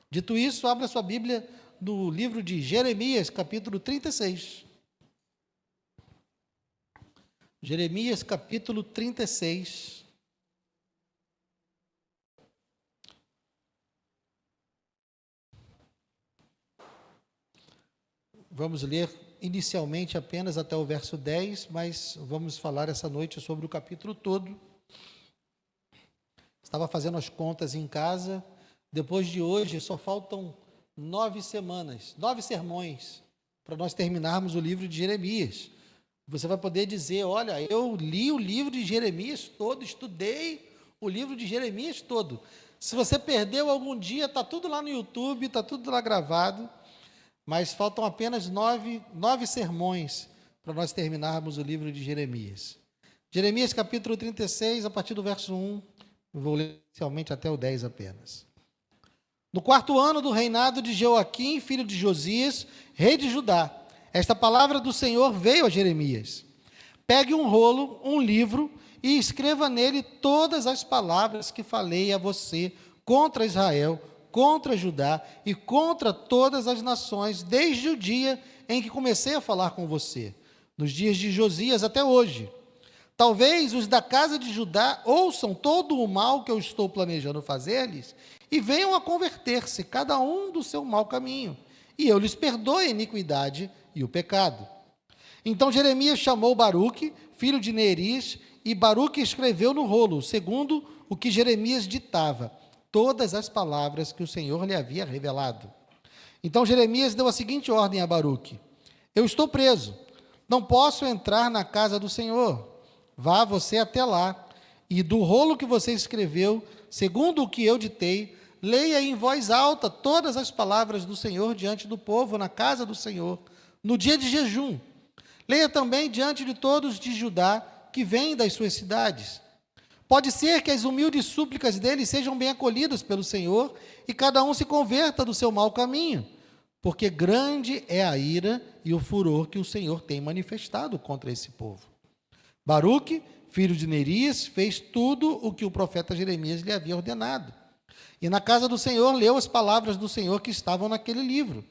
Dito isso, abra sua Bíblia no livro de Jeremias, capítulo 36. Jeremias, capítulo 36. Vamos ler inicialmente apenas até o verso 10, mas vamos falar essa noite sobre o capítulo todo. Estava fazendo as contas em casa. Depois de hoje, só faltam 9 semanas, 9 sermões, para nós terminarmos o livro de Jeremias. Você vai poder dizer, olha, eu li o livro de Jeremias todo, estudei o livro de Jeremias todo. Se você perdeu algum dia, está tudo lá no YouTube, está tudo lá gravado, mas faltam apenas 9 sermões para nós terminarmos o livro de Jeremias. Jeremias capítulo 36, a partir do verso 1, vou ler inicialmente até o 10 apenas. No 4º ano do reinado de Joaquim, filho de Josias, rei de Judá, esta palavra do Senhor veio a Jeremias. Pegue um rolo, um livro, e escreva nele todas as palavras que falei a você contra Israel, contra Judá e contra todas as nações, desde o dia em que comecei a falar com você, nos dias de Josias até hoje. Talvez os da casa de Judá ouçam todo o mal que eu estou planejando fazer-lhes e venham a converter-se, cada um do seu mau caminho, e eu lhes perdoe a iniquidade e o pecado. Então Jeremias chamou Baruque, filho de Nerias, e Baruque escreveu no rolo, segundo o que Jeremias ditava, todas as palavras que o Senhor lhe havia revelado. Então Jeremias deu a seguinte ordem a Baruque: eu estou preso, não posso entrar na casa do Senhor. Vá você até lá, e do rolo que você escreveu, segundo o que eu ditei, leia em voz alta todas as palavras do Senhor diante do povo, na casa do Senhor, no dia de jejum. Leia também diante de todos de Judá, que vêm das suas cidades. Pode ser que as humildes súplicas deles sejam bem acolhidas pelo Senhor, e cada um se converta do seu mau caminho, porque grande é a ira e o furor que o Senhor tem manifestado contra esse povo. Baruque, filho de Nerias, fez tudo o que o profeta Jeremias lhe havia ordenado. E na casa do Senhor leu as palavras do Senhor que estavam naquele livro.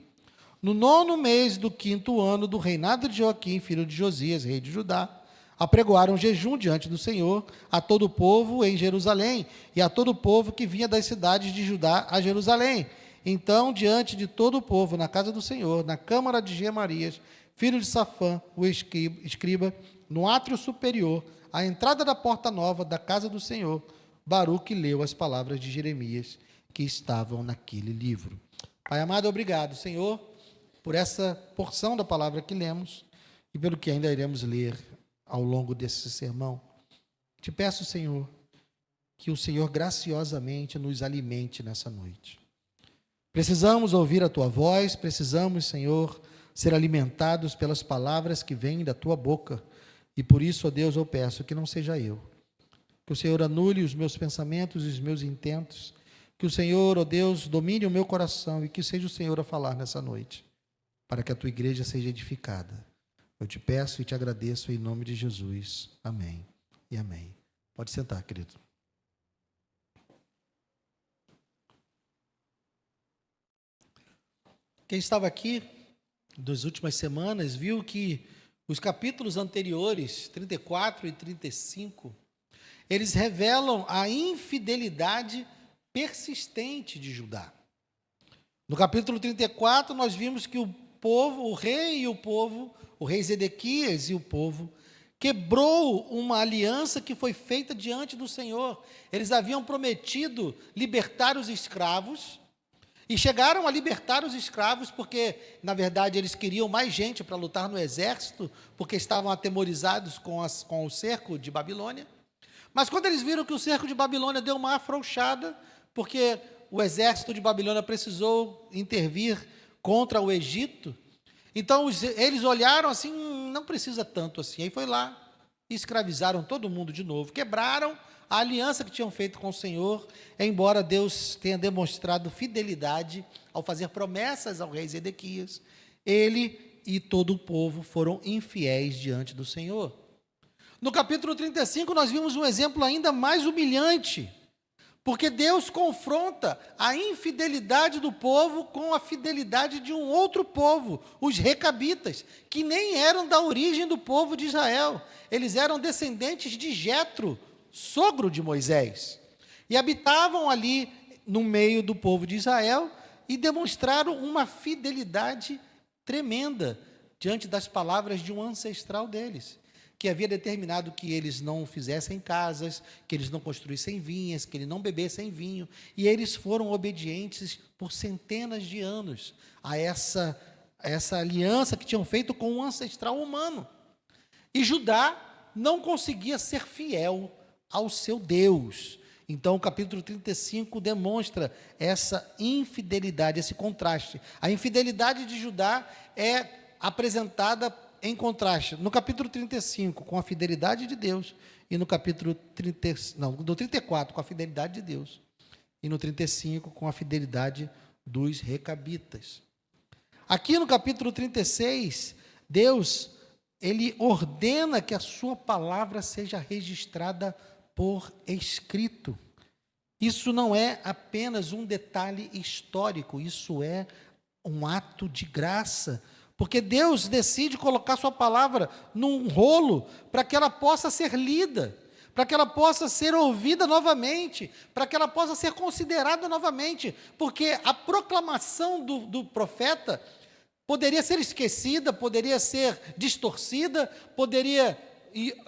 No 9º mês do 5º ano do reinado de Joaquim, filho de Josias, rei de Judá, apregoaram jejum diante do Senhor a todo o povo em Jerusalém e a todo o povo que vinha das cidades de Judá a Jerusalém. Então, diante de todo o povo, na casa do Senhor, na câmara de Gemarias, filho de Safã, o escriba, no átrio superior, à entrada da porta nova da casa do Senhor, Baruque leu as palavras de Jeremias que estavam naquele livro. Pai amado, obrigado, Senhor, por essa porção da palavra que lemos e pelo que ainda iremos ler ao longo desse sermão. Te peço, Senhor, que o Senhor graciosamente nos alimente nessa noite. Precisamos ouvir a Tua voz, precisamos, Senhor, ser alimentados pelas palavras que vêm da Tua boca. E por isso, ó Deus, eu peço que não seja eu. Que o Senhor anule os meus pensamentos e os meus intentos. Que o Senhor, ó Deus, domine o meu coração e que seja o Senhor a falar nessa noite, para que a Tua igreja seja edificada. Eu te peço e te agradeço em nome de Jesus. Amém e amém. Pode sentar, querido. Quem estava aqui das últimas semanas viu que os capítulos anteriores, 34 e 35, eles revelam a infidelidade persistente de Judá. No capítulo 34, nós vimos que o povo, o rei e o povo, o rei Zedequias e o povo, quebrou uma aliança que foi feita diante do Senhor. Eles haviam prometido libertar os escravos, e chegaram a libertar os escravos porque, na verdade, eles queriam mais gente para lutar no exército, porque estavam atemorizados com o cerco de Babilônia. Mas quando eles viram que o cerco de Babilônia deu uma afrouxada, porque o exército de Babilônia precisou intervir contra o Egito, então eles olharam assim, não precisa tanto assim. Aí foi lá e escravizaram todo mundo de novo, quebraram a aliança que tinham feito com o Senhor, embora Deus tenha demonstrado fidelidade ao fazer promessas ao rei Zedequias, ele e todo o povo foram infiéis diante do Senhor. No capítulo 35, nós vimos um exemplo ainda mais humilhante, Porque Deus confronta a infidelidade do povo com a fidelidade de um outro povo, os recabitas, que nem eram da origem do povo de Israel. Eles eram descendentes de Jetro, sogro de Moisés, e habitavam ali no meio do povo de Israel e demonstraram uma fidelidade tremenda diante das palavras de um ancestral deles, que havia determinado que eles não fizessem casas, que eles não construíssem vinhas, que eles não bebessem vinho, e eles foram obedientes por centenas de anos a essa aliança que tinham feito com um ancestral humano. E Judá não conseguia ser fiel ao seu Deus. Então, o capítulo 35 demonstra essa infidelidade, esse contraste. A infidelidade de Judá é apresentada em contraste no capítulo 35 com a fidelidade de Deus e no capítulo 34 com a fidelidade de Deus e no 35 com a fidelidade dos recabitas. Aqui no capítulo 36, Deus, ele ordena que a sua palavra seja registrada por escrito. Isso não é apenas um detalhe histórico, isso é um ato de graça, porque Deus decide colocar sua palavra num rolo para que ela possa ser lida, para que ela possa ser ouvida novamente, para que ela possa ser considerada novamente, porque a proclamação do profeta poderia ser esquecida, poderia ser distorcida, poderia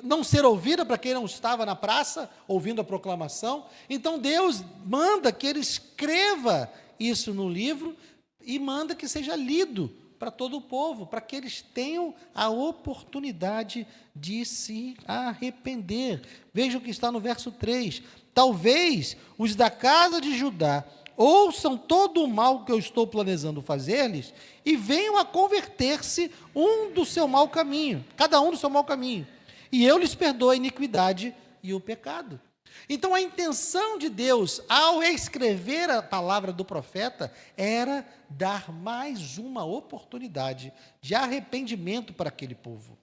não ser ouvida para quem não estava na praça ouvindo a proclamação. Então Deus manda que ele escreva isso no livro e manda que seja lido para todo o povo, para que eles tenham a oportunidade de se arrepender. Veja o que está no verso 3. Talvez os da casa de Judá ouçam todo o mal que eu estou planejando fazer-lhes e venham a converter-se cada um do seu mau caminho, e eu lhes perdoo a iniquidade e o pecado. Então, a intenção de Deus, ao escrever a palavra do profeta, era dar mais uma oportunidade de arrependimento para aquele povo.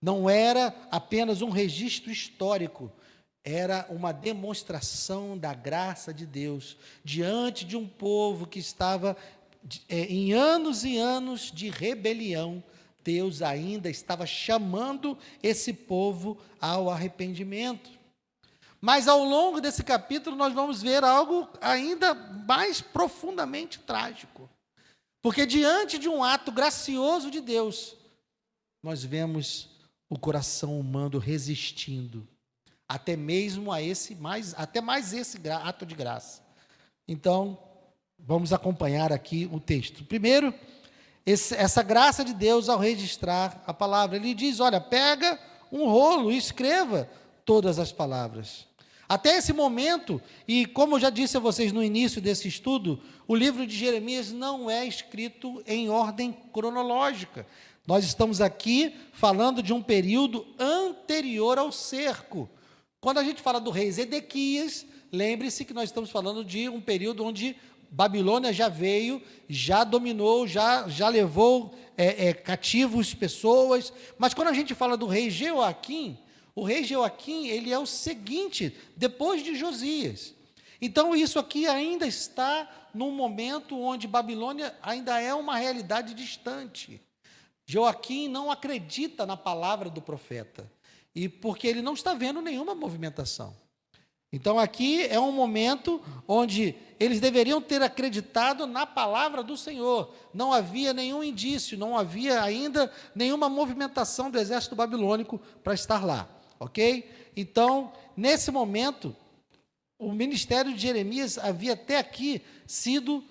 Não era apenas um registro histórico, era uma demonstração da graça de Deus diante de um povo que estava em anos e anos de rebelião. Deus ainda estava chamando esse povo ao arrependimento. Mas ao longo desse capítulo nós vamos ver algo ainda mais profundamente trágico. Porque diante de um ato gracioso de Deus, nós vemos o coração humano resistindo, até mesmo a esse ato de graça. Então, vamos acompanhar aqui o texto. Primeiro, essa graça de Deus ao registrar a palavra. Ele diz, olha, pega um rolo e escreva todas as palavras. Até esse momento, e como eu já disse a vocês no início desse estudo, o livro de Jeremias não é escrito em ordem cronológica. Nós estamos aqui falando de um período anterior ao cerco. Quando a gente fala do rei Zedequias, lembre-se que nós estamos falando de um período onde Babilônia já veio, já dominou, já levou cativos pessoas. Mas quando a gente fala do rei Jeoaquim, o rei Jeoaquim, ele é o seguinte, depois de Josias. Então, isso aqui ainda está num momento onde Babilônia ainda é uma realidade distante. Jeoaquim não acredita na palavra do profeta, e porque ele não está vendo nenhuma movimentação. Então, aqui é um momento onde eles deveriam ter acreditado na palavra do Senhor. Não havia nenhum indício, não havia ainda nenhuma movimentação do exército babilônico para estar lá. Ok? Então, nesse momento, o ministério de Jeremias havia até aqui sido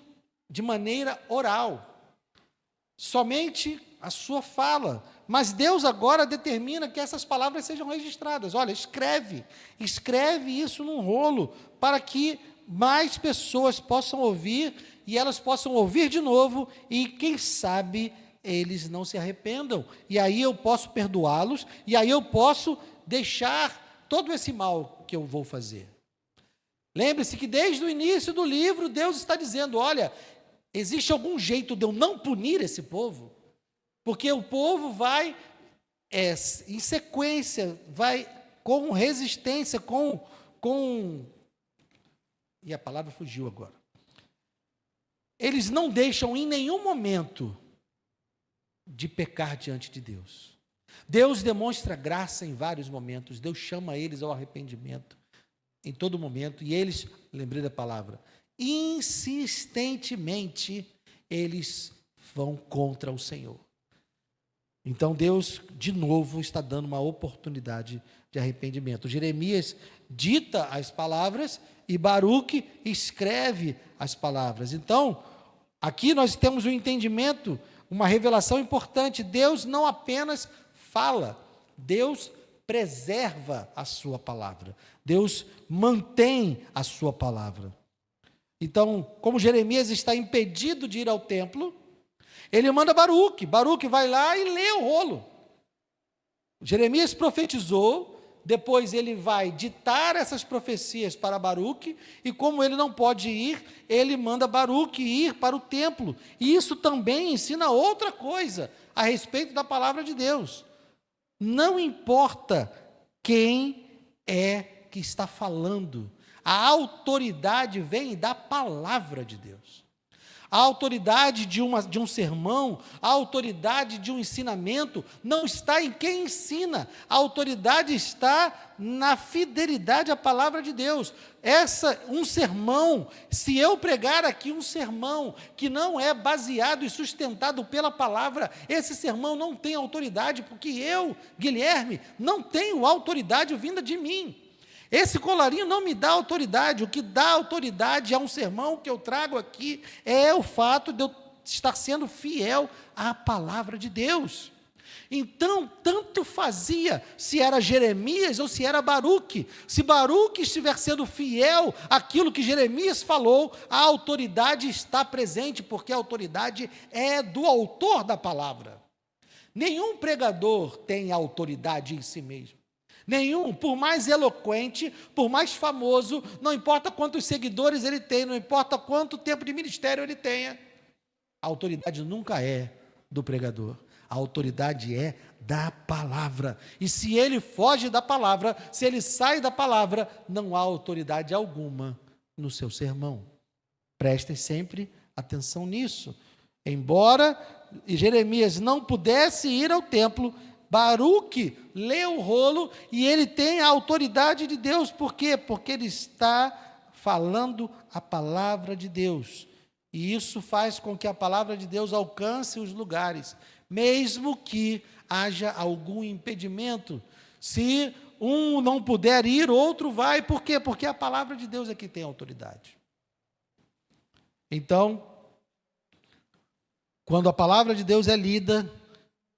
de maneira oral. Somente a sua fala. Mas Deus agora determina que essas palavras sejam registradas. Olha, escreve isso num rolo, para que mais pessoas possam ouvir, e elas possam ouvir de novo, e quem sabe eles não se arrependam. E aí eu posso perdoá-los, e aí eu posso deixar todo esse mal que eu vou fazer. Lembre-se que desde o início do livro, Deus está dizendo, olha, existe algum jeito de eu não punir esse povo? Porque o povo vai, em sequência, vai com resistência, com e a palavra fugiu agora. Eles não deixam em nenhum momento de pecar diante de Deus. Deus demonstra graça em vários momentos, Deus chama eles ao arrependimento em todo momento, e eles, lembrei da palavra, insistentemente, eles vão contra o Senhor. Então Deus, de novo, está dando uma oportunidade de arrependimento. Jeremias dita as palavras e Baruque escreve as palavras. Então, aqui nós temos um entendimento, uma revelação importante. Deus não apenas fala, Deus preserva a sua palavra. Deus mantém a sua palavra. Então, como Jeremias está impedido de ir ao templo, ele manda Baruque. Baruque vai lá e lê o rolo. Jeremias profetizou, depois ele vai ditar essas profecias para Baruque, e como ele não pode ir, ele manda Baruque ir para o templo. E isso também ensina outra coisa a respeito da palavra de Deus. Não importa quem é que está falando, a autoridade vem da palavra de Deus. A autoridade de um sermão, a autoridade de um ensinamento, não está em quem ensina, a autoridade está na fidelidade à palavra de Deus. Um sermão, se eu pregar aqui um sermão que não é baseado e sustentado pela palavra, esse sermão não tem autoridade, porque eu, Guilherme, não tenho autoridade vinda de mim. Esse colarinho não me dá autoridade. O que dá autoridade a um sermão que eu trago aqui é o fato de eu estar sendo fiel à palavra de Deus. Então, tanto fazia se era Jeremias ou se era Baruque. Se Baruque estiver sendo fiel àquilo que Jeremias falou, a autoridade está presente, porque a autoridade é do autor da palavra. Nenhum pregador tem autoridade em si mesmo. Nenhum, por mais eloquente, por mais famoso, não importa quantos seguidores ele tem, não importa quanto tempo de ministério ele tenha, a autoridade nunca é do pregador, a autoridade é da palavra. E se ele foge da palavra, se ele sai da palavra, não há autoridade alguma no seu sermão. Prestem sempre atenção nisso. Embora Jeremias não pudesse ir ao templo, Baruque lê o rolo e ele tem a autoridade de Deus. Por quê? Porque ele está falando a palavra de Deus. E isso faz com que a palavra de Deus alcance os lugares, mesmo que haja algum impedimento. Se um não puder ir, outro vai. Por quê? Porque a palavra de Deus é que tem autoridade. Então, quando a palavra de Deus é lida,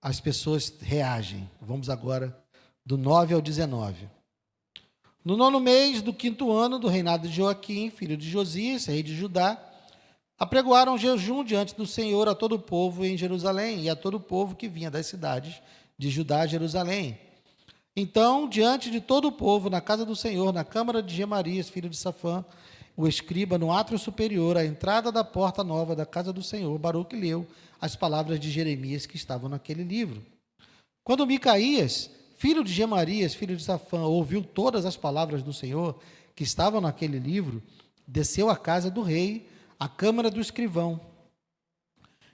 as pessoas reagem. Vamos agora do 9 ao 19. No 9º mês do 5º ano do reinado de Joaquim, filho de Josias, rei de Judá, apregoaram jejum diante do Senhor a todo o povo em Jerusalém e a todo o povo que vinha das cidades de Judá a Jerusalém. Então, diante de todo o povo, na casa do Senhor, na câmara de Gemarias, filho de Safã, o escriba, no átrio superior, à entrada da porta nova da casa do Senhor, Baruque leu as palavras de Jeremias que estavam naquele livro. Quando Micaías, filho de Gemarias, filho de Safã, ouviu todas as palavras do Senhor que estavam naquele livro, desceu à casa do rei, à câmara do escrivão.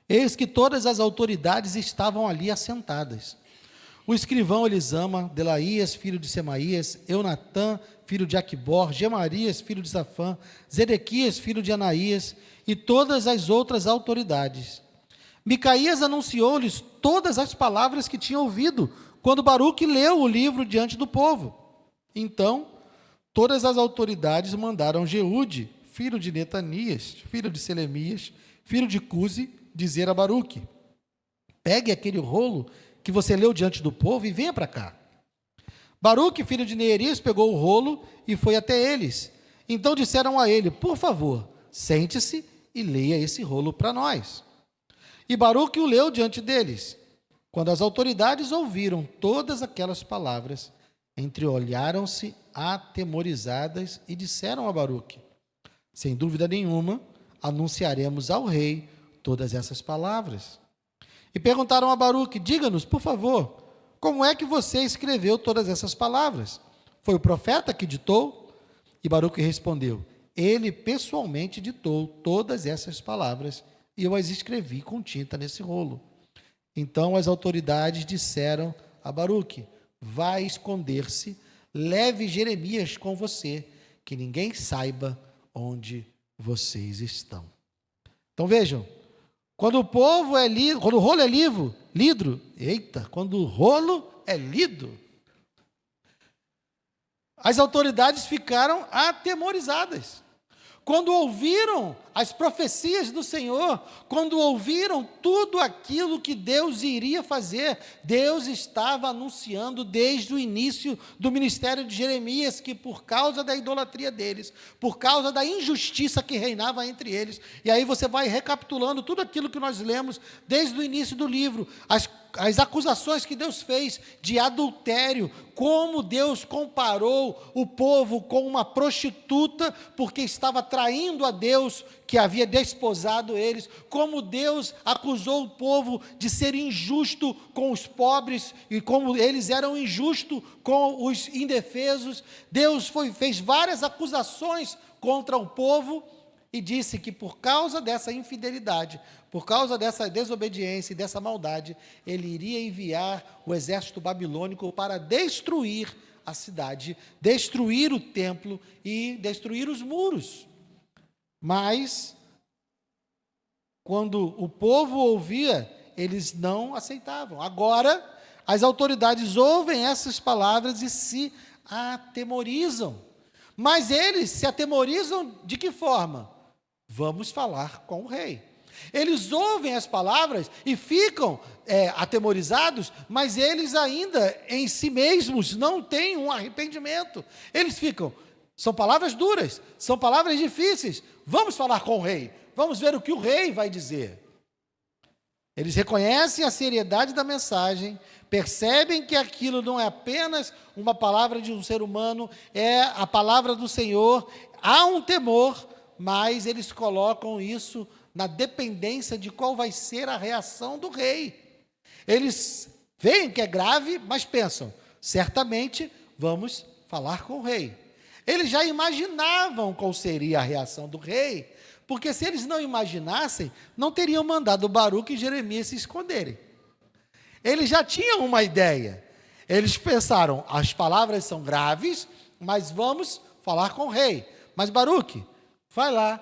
Eis que todas as autoridades estavam ali assentadas. O escrivão Elisama, Delaías, filho de Semaías, Eunatã, filho de Aquibor, Gemarias, filho de Safã, Zedequias, filho de Anaías, e todas as outras autoridades. Micaías anunciou-lhes todas as palavras que tinha ouvido, quando Baruque leu o livro diante do povo. Então, todas as autoridades mandaram Jeude, filho de Netanias, filho de Selemias, filho de Cusi, dizer a Baruque: pegue aquele rolo que você leu diante do povo e venha para cá. Baruque, filho de Neerias, pegou o rolo e foi até eles. Então disseram a ele: por favor, sente-se e leia esse rolo para nós. E Baruque o leu diante deles. Quando as autoridades ouviram todas aquelas palavras, entreolharam-se atemorizadas e disseram a Baruque: sem dúvida nenhuma, anunciaremos ao rei todas essas palavras. E perguntaram a Baruque: diga-nos, por favor, como é que você escreveu todas essas palavras? Foi o profeta que ditou? E Baruque respondeu: ele pessoalmente ditou todas essas palavras e eu as escrevi com tinta nesse rolo. Então as autoridades disseram a Baruque: vai esconder-se, leve Jeremias com você, que ninguém saiba onde vocês estão. Então vejam, quando o rolo é lido, as autoridades ficaram atemorizadas. Quando ouviram as profecias do Senhor, quando ouviram tudo aquilo que Deus iria fazer, Deus estava anunciando desde o início do ministério de Jeremias que por causa da idolatria deles, por causa da injustiça que reinava entre eles, e aí você vai recapitulando tudo aquilo que nós lemos desde o início do livro, as acusações que Deus fez de adultério, como Deus comparou o povo com uma prostituta, porque estava traindo a Deus, que havia desposado eles, como Deus acusou o povo de ser injusto com os pobres, e como eles eram injustos com os indefesos. Deus fez várias acusações contra o povo, e disse que por causa dessa infidelidade, por causa dessa desobediência e dessa maldade, ele iria enviar o exército babilônico para destruir a cidade, destruir o templo e destruir os muros. Mas, quando o povo ouvia, eles não aceitavam. Agora, as autoridades ouvem essas palavras e se atemorizam. Mas eles se atemorizam de que forma? Vamos falar com o rei. Eles ouvem as palavras e ficam atemorizados, mas eles ainda em si mesmos não têm um arrependimento. Eles ficam, são palavras duras, são palavras difíceis, vamos falar com o rei, vamos ver o que o rei vai dizer. Eles reconhecem a seriedade da mensagem, percebem que aquilo não é apenas uma palavra de um ser humano, é a palavra do Senhor, há um temor, mas eles colocam isso na dependência de qual vai ser a reação do rei. Eles veem que é grave, mas pensam, certamente vamos falar com o rei. Eles já imaginavam qual seria a reação do rei, porque se eles não imaginassem, não teriam mandado Baruque e Jeremias se esconderem. Eles já tinham uma ideia. Eles pensaram, as palavras são graves, mas vamos falar com o rei. Mas Baruque, vai lá,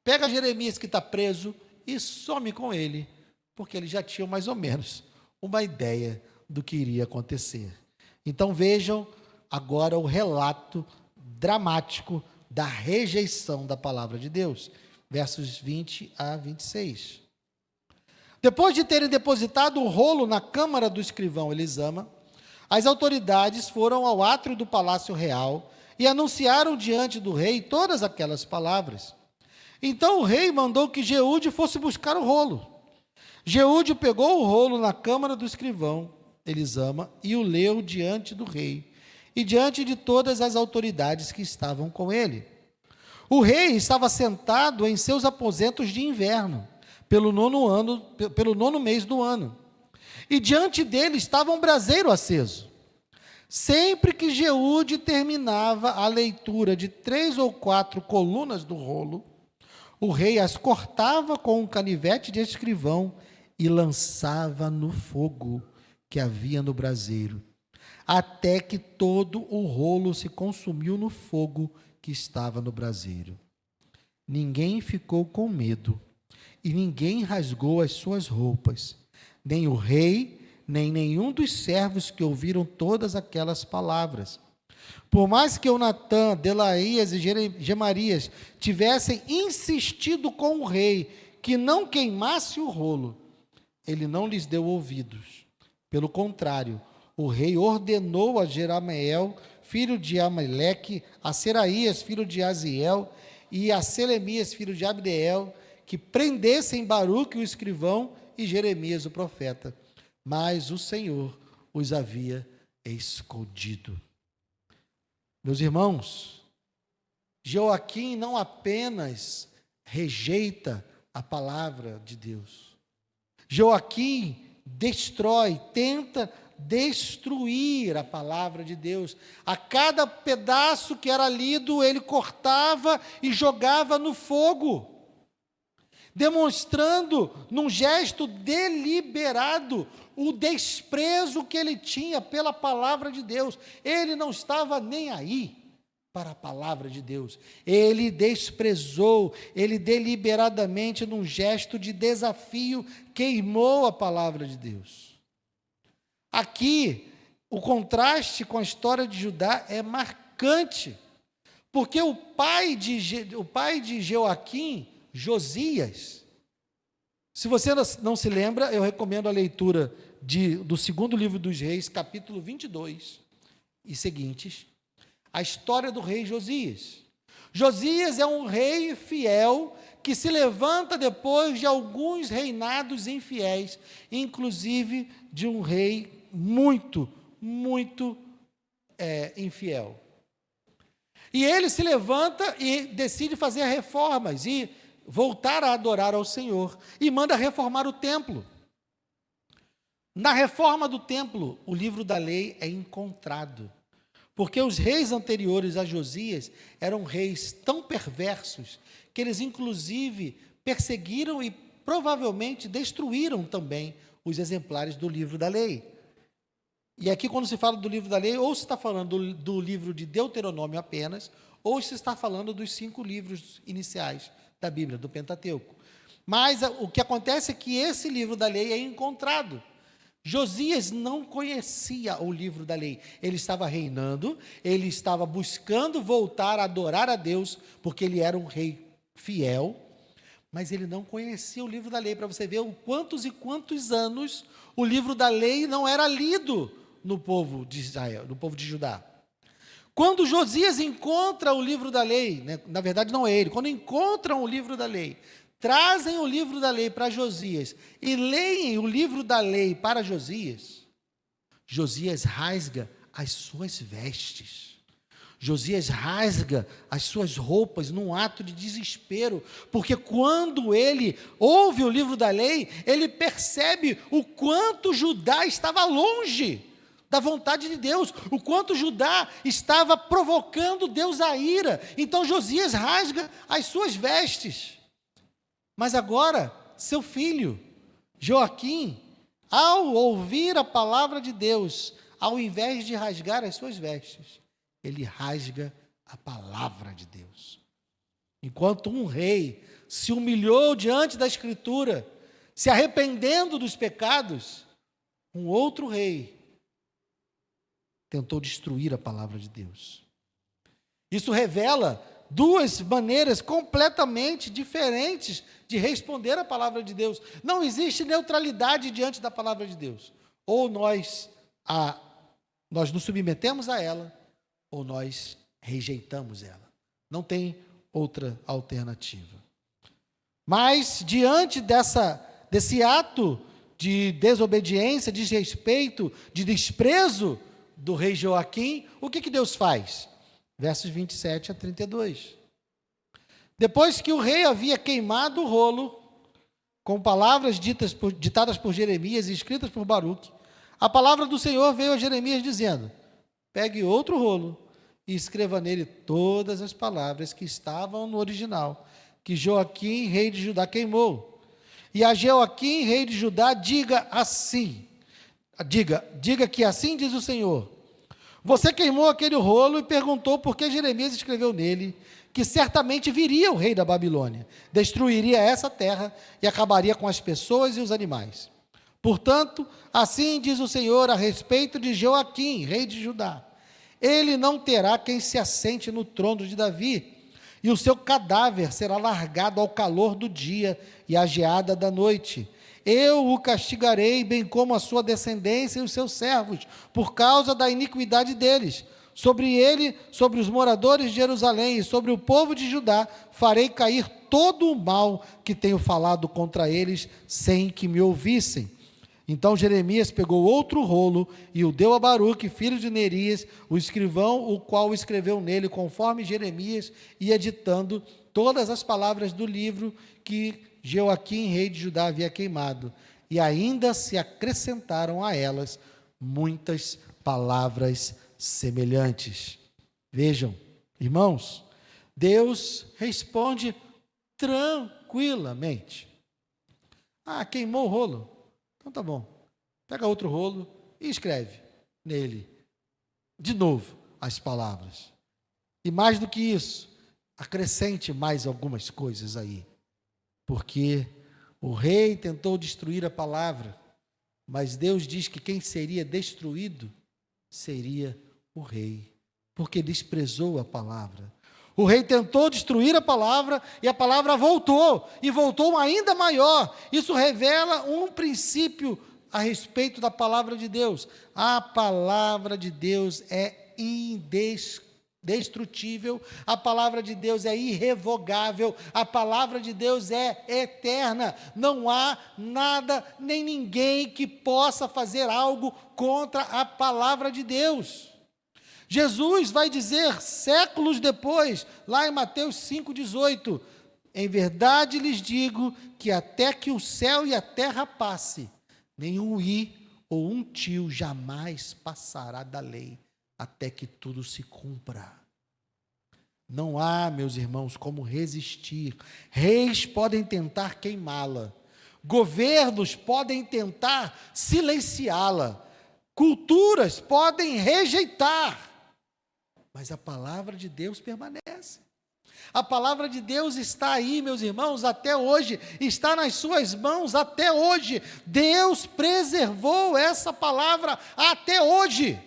pega Jeremias que está preso e some com ele, porque eles já tinham mais ou menos uma ideia do que iria acontecer. Então vejam agora o relato dramático da rejeição da palavra de Deus, versos 20 a 26. Depois de terem depositado o rolo na câmara do escrivão Elisama, as autoridades foram ao átrio do palácio real e anunciaram diante do rei todas aquelas palavras. Então o rei mandou que Jeude fosse buscar o rolo. Jeude pegou o rolo na câmara do escrivão Elisama e o leu diante do rei e diante de todas as autoridades que estavam com ele. O rei estava sentado em seus aposentos de inverno, pelo nono mês do ano, e diante dele estava um braseiro aceso. Sempre que Jeude terminava a leitura de 3 ou 4 colunas do rolo, o rei as cortava com um canivete de escrivão e lançava no fogo que havia no braseiro, até que todo o rolo se consumiu no fogo que estava no braseiro. Ninguém ficou com medo, e ninguém rasgou as suas roupas, nem o rei, nem nenhum dos servos que ouviram todas aquelas palavras. Por mais que Eunatã, Delaías e Gemarias tivessem insistido com o rei que não queimasse o rolo, ele não lhes deu ouvidos. Pelo contrário, o rei ordenou a Jerameel, filho de Amaleque, a Seraías, filho de Aziel, e a Selemias, filho de Abdeel, que prendessem Baruque, o escrivão, e Jeremias, o profeta. Mas o Senhor os havia escondido. Meus irmãos, Joaquim não apenas rejeita a palavra de Deus. Joaquim destrói, tenta destruir a palavra de Deus. A cada pedaço que era lido, ele cortava e jogava no fogo, demonstrando, num gesto deliberado, o desprezo que ele tinha pela palavra de Deus. Ele não estava nem aí para a palavra de Deus. Ele desprezou, ele deliberadamente, num gesto de desafio, queimou a palavra de Deus. Aqui, o contraste com a história de Judá é marcante, porque o pai de Joaquim, Josias, se você não se lembra, eu recomendo a leitura do segundo livro dos Reis, capítulo 22 e seguintes, a história do rei Josias. Josias é um rei fiel que se levanta depois de alguns reinados infiéis, inclusive de um rei muito infiel. E ele se levanta e decide fazer reformas e voltar a adorar ao Senhor, e manda reformar o templo. Na reforma do templo, o livro da lei é encontrado, porque os reis anteriores a Josias eram reis tão perversos, que eles inclusive perseguiram e provavelmente destruíram também os exemplares do livro da lei. E aqui, quando se fala do livro da lei, ou se está falando do livro de Deuteronômio apenas, ou se está falando dos 5 livros iniciais da Bíblia, do Pentateuco. Mas o que acontece é que esse livro da lei é encontrado. Josias não conhecia o livro da lei. Ele estava reinando, ele estava buscando voltar a adorar a Deus, porque ele era um rei fiel, mas ele não conhecia o livro da lei, para você ver quantos e quantos anos o livro da lei não era lido no povo de Israel, no povo de Judá. Quando Josias encontra o livro da lei, né, na verdade não é ele, quando encontram o livro da lei, trazem o livro da lei para Josias e leem o livro da lei para Josias, Josias rasga as suas vestes. Josias rasga as suas roupas num ato de desespero, porque quando ele ouve o livro da lei, ele percebe o quanto Judá estava longe da vontade de Deus, o quanto Judá estava provocando Deus à ira. Então Josias rasga as suas vestes. Mas agora, seu filho, Joaquim, ao ouvir a palavra de Deus, ao invés de rasgar as suas vestes, ele rasga a palavra de Deus. Enquanto um rei se humilhou diante da Escritura, se arrependendo dos pecados, um outro rei tentou destruir a palavra de Deus. Isso revela 2 maneiras completamente diferentes de responder à palavra de Deus. Não existe neutralidade diante da palavra de Deus. Ou nós nos submetemos a ela, ou nós rejeitamos ela. Não tem outra alternativa. Mas, diante desse ato de desobediência, desrespeito, de desprezo do rei Joaquim, o que Deus faz? Versos 27 a 32. Depois que o rei havia queimado o rolo, com palavras ditadas por Jeremias e escritas por Baruque, a palavra do Senhor veio a Jeremias dizendo: pegue outro rolo e escreva nele todas as palavras que estavam no original, que Joaquim, rei de Judá, queimou. E a Joaquim, rei de Judá, diga que assim diz o Senhor: você queimou aquele rolo e perguntou por que Jeremias escreveu nele que certamente viria o rei da Babilônia, destruiria essa terra e acabaria com as pessoas e os animais. Portanto, assim diz o Senhor a respeito de Joaquim, rei de Judá: ele não terá quem se assente no trono de Davi, e o seu cadáver será largado ao calor do dia e à geada da noite. Eu o castigarei, bem como a sua descendência e os seus servos, por causa da iniquidade deles. Sobre ele, sobre os moradores de Jerusalém e sobre o povo de Judá, farei cair todo o mal que tenho falado contra eles, sem que me ouvissem. Então Jeremias pegou outro rolo e o deu a Baruque, filho de Nerias, o escrivão, o qual escreveu nele, conforme Jeremias ia ditando todas as palavras do livro que Joaquim, rei de Judá, havia queimado. E ainda se acrescentaram a elas muitas palavras semelhantes. Vejam, irmãos, Deus responde tranquilamente. Ah, queimou o rolo? Então tá bom. Pega outro rolo e escreve nele, de novo, as palavras. E mais do que isso, acrescente mais algumas coisas aí. Porque o rei tentou destruir a palavra, mas Deus diz que quem seria destruído seria o rei, porque desprezou a palavra. O rei tentou destruir a palavra e a palavra voltou, e voltou ainda maior. Isso revela um princípio a respeito da palavra de Deus. A palavra de Deus é indestrutível, a palavra de Deus é irrevogável, a palavra de Deus é eterna. Não há nada nem ninguém que possa fazer algo contra a palavra de Deus. Jesus vai dizer séculos depois, lá em Mateus 5,18, em verdade lhes digo que até que o céu e a terra passe, nenhum i ou um tio jamais passará da lei, até que tudo se cumpra. Não há, meus irmãos, como resistir. Reis podem tentar queimá-la, governos podem tentar silenciá-la, culturas podem rejeitar, mas a palavra de Deus permanece. A palavra de Deus está aí, meus irmãos, até hoje, está nas suas mãos até hoje. Deus preservou essa palavra até hoje.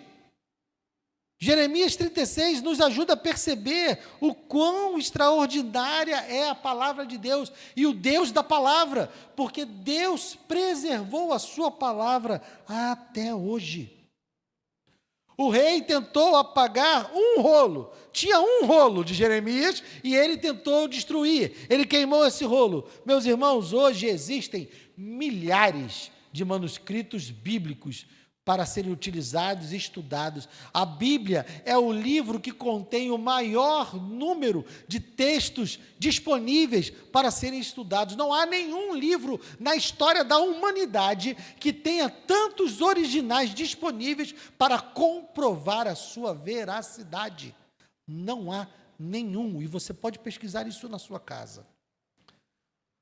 Jeremias 36 nos ajuda a perceber o quão extraordinária é a palavra de Deus e o Deus da palavra, porque Deus preservou a sua palavra até hoje. O rei tentou apagar um rolo, tinha um rolo de Jeremias e ele tentou destruir, ele queimou esse rolo. Meus irmãos, hoje existem milhares de manuscritos bíblicos para serem utilizados e estudados. A Bíblia é o livro que contém o maior número de textos disponíveis para serem estudados. Não há nenhum livro na história da humanidade que tenha tantos originais disponíveis para comprovar a sua veracidade. Não há nenhum, e você pode pesquisar isso na sua casa.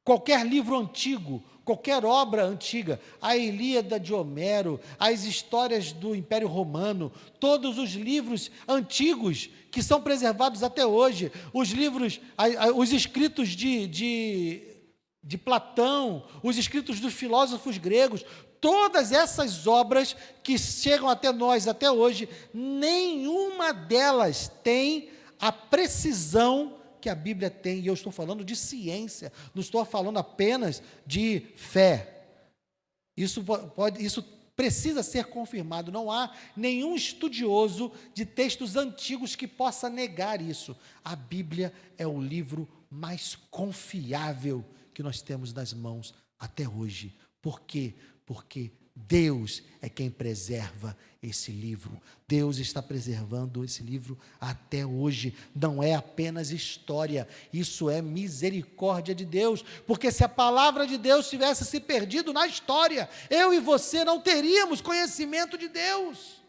Qualquer livro antigo, qualquer obra antiga, a Ilíada de Homero, as histórias do Império Romano, todos os livros antigos que são preservados até hoje, os livros, os escritos de Platão, os escritos dos filósofos gregos, todas essas obras que chegam até nós até hoje, nenhuma delas tem a precisão que a Bíblia tem, e eu estou falando de ciência, não estou falando apenas de fé. Isso precisa ser confirmado, não há nenhum estudioso de textos antigos que possa negar isso. A Bíblia é o livro mais confiável que nós temos nas mãos até hoje. Por quê? Porque Deus é quem preserva esse livro. Deus está preservando esse livro até hoje. Não é apenas história, isso é misericórdia de Deus, porque se a palavra de Deus tivesse se perdido na história, eu e você não teríamos conhecimento de Deus.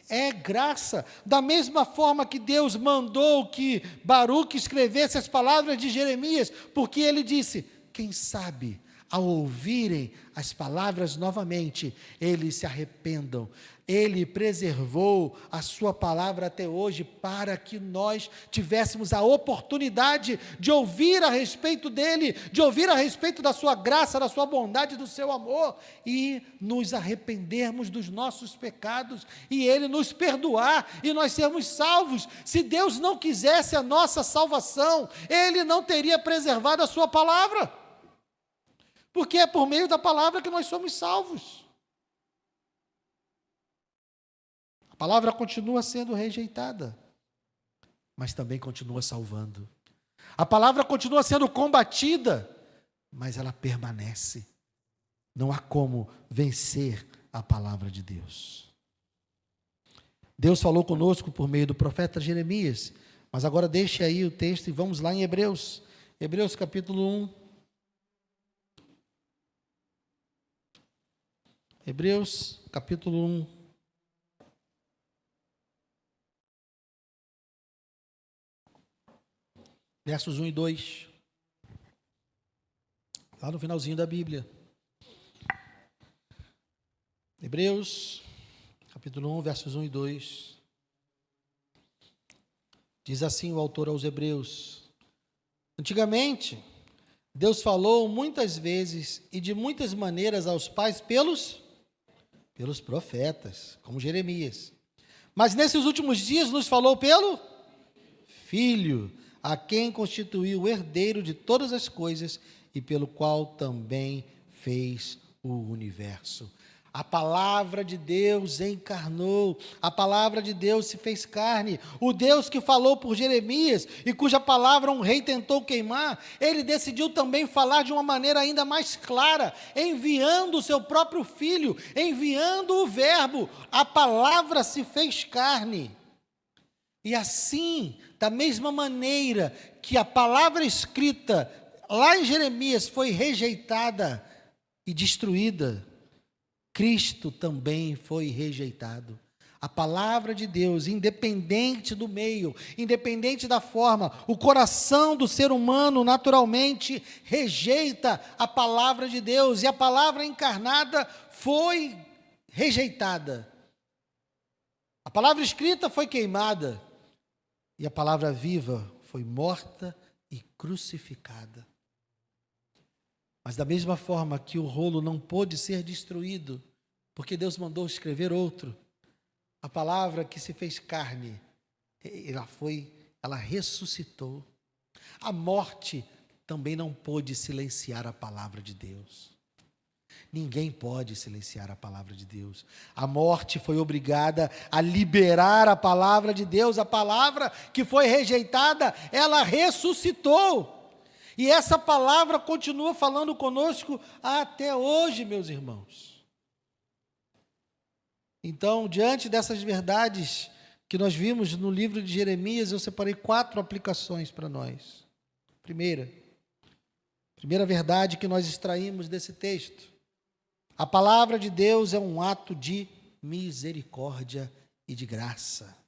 É graça, da mesma forma que Deus mandou que Baruque escrevesse as palavras de Jeremias, porque ele disse, quem sabe, ao ouvirem as palavras novamente, eles se arrependam. Ele preservou a sua palavra até hoje para que nós tivéssemos a oportunidade de ouvir a respeito dele, de ouvir a respeito da sua graça, da sua bondade, do seu amor e nos arrependermos dos nossos pecados e ele nos perdoar e nós sermos salvos. Se Deus não quisesse a nossa salvação, ele não teria preservado a sua palavra. Porque é por meio da palavra que nós somos salvos. A palavra continua sendo rejeitada, mas também continua salvando. A palavra continua sendo combatida, mas ela permanece. Não há como vencer a palavra de Deus. Deus falou conosco por meio do profeta Jeremias, mas agora deixe aí o texto e vamos lá em Hebreus. Hebreus capítulo 1. Hebreus, capítulo 1. Versos 1 e 2. Lá no finalzinho da Bíblia. Hebreus, capítulo 1, versos 1 e 2. Diz assim o autor aos Hebreus: antigamente, Deus falou muitas vezes e de muitas maneiras aos pais pelos profetas, como Jeremias. Mas nesses últimos dias nos falou pelo Filho, a quem constituiu o herdeiro de todas as coisas e pelo qual também fez o universo. A palavra de Deus encarnou, a palavra de Deus se fez carne. O Deus que falou por Jeremias e cuja palavra um rei tentou queimar, ele decidiu também falar de uma maneira ainda mais clara, enviando o seu próprio Filho, enviando o Verbo. A palavra se fez carne. E assim, da mesma maneira que a palavra escrita lá em Jeremias foi rejeitada e destruída, Cristo também foi rejeitado. A palavra de Deus, independente do meio, independente da forma, o coração do ser humano naturalmente rejeita a palavra de Deus, e a palavra encarnada foi rejeitada. A palavra escrita foi queimada, e a palavra viva foi morta e crucificada. Mas da mesma forma que o rolo não pôde ser destruído, porque Deus mandou escrever outro, a palavra que se fez carne, ela ressuscitou. A morte também não pôde silenciar a palavra de Deus. Ninguém pode silenciar a palavra de Deus. A morte foi obrigada a liberar a palavra de Deus. A palavra que foi rejeitada, ela ressuscitou. E essa palavra continua falando conosco até hoje, meus irmãos. Então, diante dessas verdades que nós vimos no livro de Jeremias, eu separei 4 aplicações para nós. Primeira verdade que nós extraímos desse texto: a palavra de Deus é um ato de misericórdia e de graça.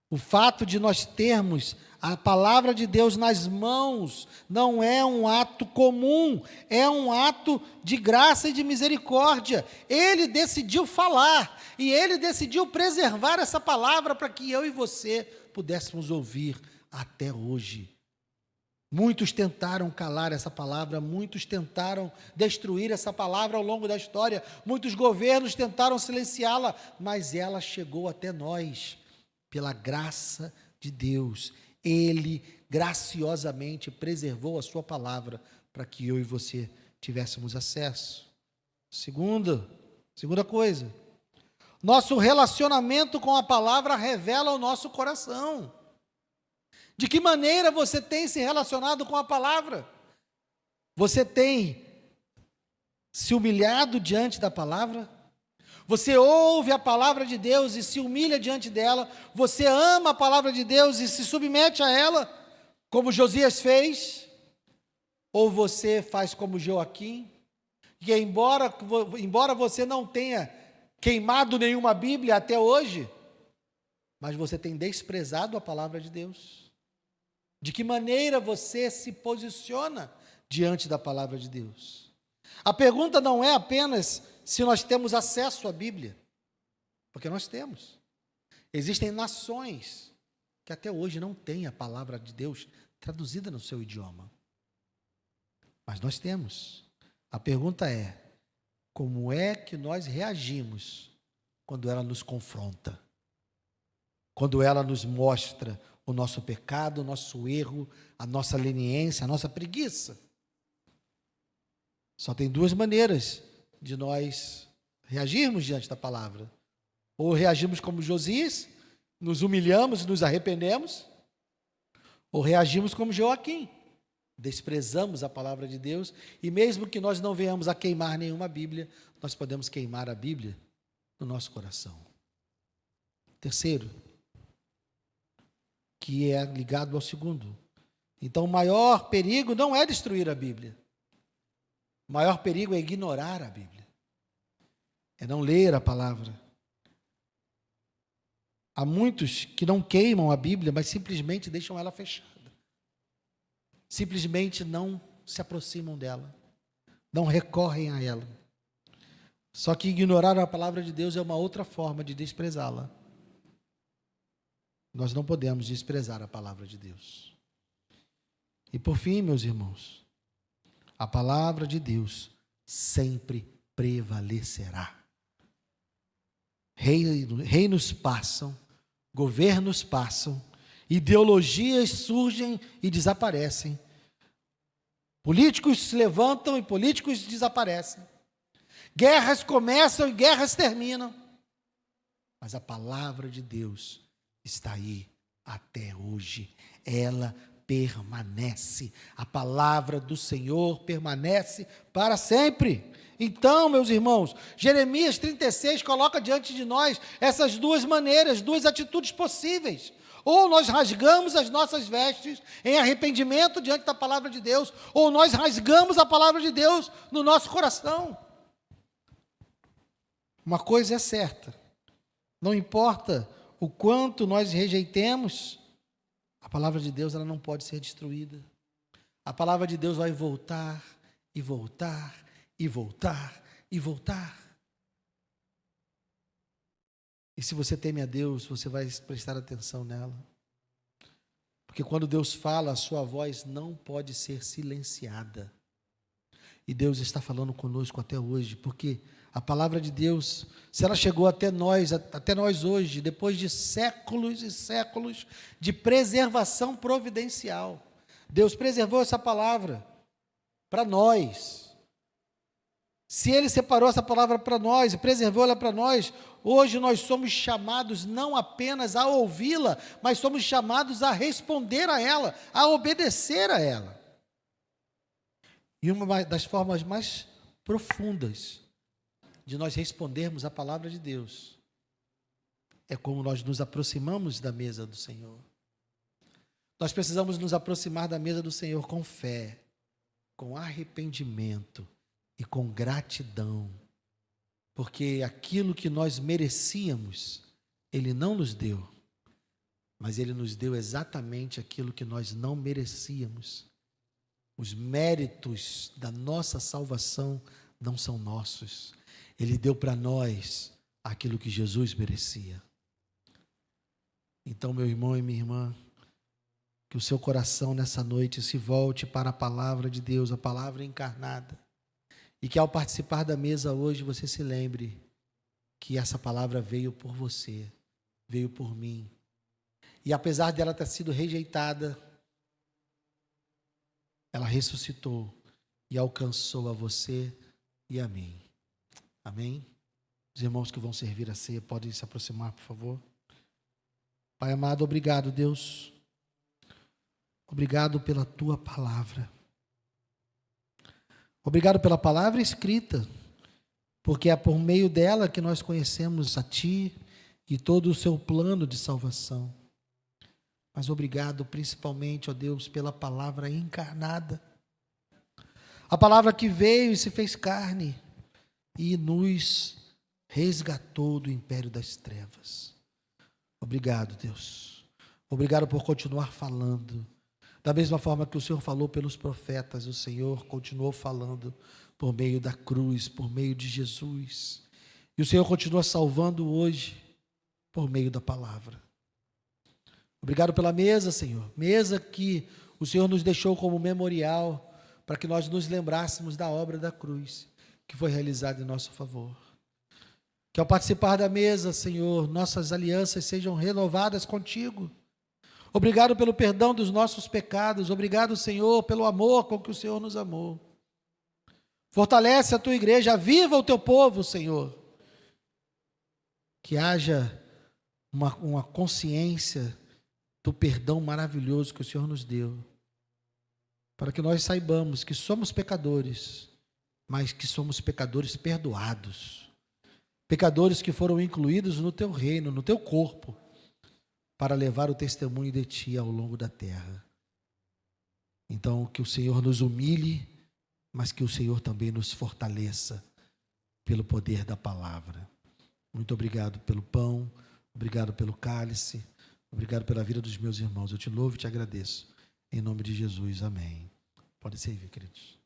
O fato de nós termos a palavra de Deus nas mãos não é um ato comum, é um ato de graça e de misericórdia. Ele decidiu falar e ele decidiu preservar essa palavra para que eu e você pudéssemos ouvir até hoje. Muitos tentaram calar essa palavra, muitos tentaram destruir essa palavra ao longo da história, muitos governos tentaram silenciá-la, mas ela chegou até nós pela graça de Deus. Ele graciosamente preservou a sua palavra para que eu e você tivéssemos acesso. Segunda coisa, nosso relacionamento com a palavra revela o nosso coração. De que maneira você tem se relacionado com a palavra? Você tem se humilhado diante da palavra? Você ouve a palavra de Deus e se humilha diante dela? Você ama a palavra de Deus e se submete a ela, como Josias fez? Ou você faz como Joaquim, que embora você não tenha queimado nenhuma Bíblia até hoje, mas você tem desprezado a palavra de Deus? De que maneira você se posiciona diante da palavra de Deus? A pergunta não é apenas se nós temos acesso à Bíblia, porque nós temos. Existem nações que até hoje não têm a palavra de Deus traduzida no seu idioma. Mas nós temos. A pergunta é: como é que nós reagimos quando ela nos confronta? Quando ela nos mostra o nosso pecado, o nosso erro, a nossa leniência, a nossa preguiça? Só tem 2 maneiras de nós reagirmos diante da palavra. Ou reagimos como Josias, nos humilhamos e nos arrependemos, ou reagimos como Joaquim, desprezamos a palavra de Deus, e mesmo que nós não venhamos a queimar nenhuma Bíblia, nós podemos queimar a Bíblia no nosso coração. Terceiro, que é ligado ao segundo. Então, o maior perigo não é destruir a Bíblia. O maior perigo é ignorar a Bíblia. é não ler a palavra. Há muitos que não queimam a Bíblia, mas simplesmente deixam ela fechada. Simplesmente não se aproximam dela, não recorrem a ela. Só que ignorar a palavra de Deus é uma outra forma de desprezá-la. Nós não podemos desprezar a palavra de Deus. E por fim, meus irmãos, a palavra de Deus sempre prevalecerá. Reinos passam, governos passam, ideologias surgem e desaparecem. Políticos se levantam e políticos desaparecem. Guerras começam e guerras terminam. Mas a palavra de Deus está aí até hoje. Ela permanece. A palavra do Senhor permanece para sempre. Então, meus irmãos, Jeremias 36 coloca diante de nós essas duas maneiras, duas atitudes possíveis. Ou nós rasgamos as nossas vestes em arrependimento diante da palavra de Deus, ou nós rasgamos a palavra de Deus no nosso coração. Uma coisa é certa, não importa o quanto nós rejeitemos, a palavra de Deus ela não pode ser destruída. A palavra de Deus vai voltar e voltar e voltar e voltar. E se você teme a Deus, você vai prestar atenção nela. Porque quando Deus fala, a sua voz não pode ser silenciada. E Deus está falando conosco até hoje, porque a palavra de Deus, se ela chegou até nós hoje, depois de séculos e séculos de preservação providencial, Deus preservou essa palavra para nós. Se Ele separou essa palavra para nós e preservou ela para nós, hoje nós somos chamados não apenas a ouvi-la, mas somos chamados a responder a ela, a obedecer a ela. E uma das formas mais profundas de nós respondermos a palavra de Deus é como nós nos aproximamos da mesa do Senhor. Nós precisamos nos aproximar da mesa do Senhor com fé, com arrependimento e com gratidão, porque aquilo que nós merecíamos, Ele não nos deu, mas Ele nos deu exatamente aquilo que nós não merecíamos. Os méritos da nossa salvação não são nossos. Ele deu para nós aquilo que Jesus merecia. Então, meu irmão e minha irmã, que o seu coração nessa noite se volte para a palavra de Deus, a palavra encarnada. E que ao participar da mesa hoje você se lembre que essa palavra veio por você, veio por mim. E apesar dela ter sido rejeitada, ela ressuscitou e alcançou a você e a mim. Amém? Os irmãos que vão servir a ceia podem se aproximar, por favor. Pai amado, obrigado, Deus. Obrigado pela Tua palavra. Obrigado pela palavra escrita, porque é por meio dela que nós conhecemos a Ti e todo o Seu plano de salvação. Mas obrigado principalmente, ó Deus, pela palavra encarnada. A palavra que veio e se fez carne e nos resgatou do império das trevas. Obrigado, Deus. Obrigado por continuar falando. Da mesma forma que o Senhor falou pelos profetas, o Senhor continuou falando por meio da cruz, por meio de Jesus. E o Senhor continua salvando hoje por meio da palavra. Obrigado pela mesa, Senhor. Mesa que o Senhor nos deixou como memorial para que nós nos lembrássemos da obra da cruz que foi realizada em nosso favor. Que ao participar da mesa, Senhor, nossas alianças sejam renovadas contigo. Obrigado pelo perdão dos nossos pecados. Obrigado, Senhor, pelo amor com que o Senhor nos amou. Fortalece a tua igreja, aviva o teu povo, Senhor. Que haja uma consciência do perdão maravilhoso que o Senhor nos deu, para que nós saibamos que somos pecadores, mas que somos pecadores perdoados, pecadores que foram incluídos no teu reino, no teu corpo, para levar o testemunho de ti ao longo da terra. Então, que o Senhor nos humilhe, mas que o Senhor também nos fortaleça, pelo poder da palavra. Muito obrigado pelo pão, obrigado pelo cálice, obrigado pela vida dos meus irmãos. Eu te louvo e te agradeço. Em nome de Jesus, amém. Pode servir, queridos.